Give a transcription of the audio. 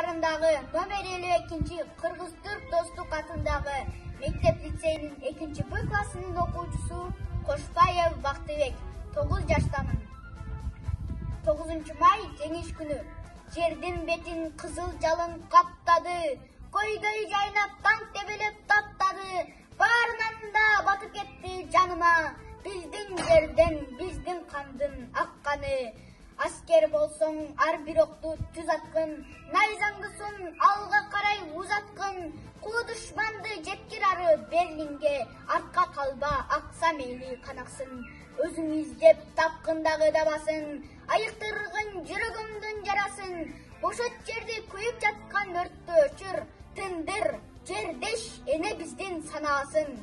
шаарындагы номер 52 Кыргыз-Түрк достук атындагы мектеп лицейинин 2-Б классынын окуучусу Кошбаев Бактыбек 9 жаштамын. 9 май жеңиш күнү. Жердин бетин кызыл жалын каптады. Көйдөй жайнап таң тебелеп таптады. Баарынан да батып кетти жаныма. Биздин жерден, биздин кандын акканы. Аскер болсоң ар бир окту түз аткын, найзаңдысын алга карай узаткын, куу душманды жеткир ары Берлинге, артка калба акса мейли канаксын, өзүң издеп тапкындагы дабасын, айыктыргын жүрөгүмдүн жарасын, бошот жерди күйүп жаткан өрттү өчүр, тындыр, жердеш эне биздин санаасын.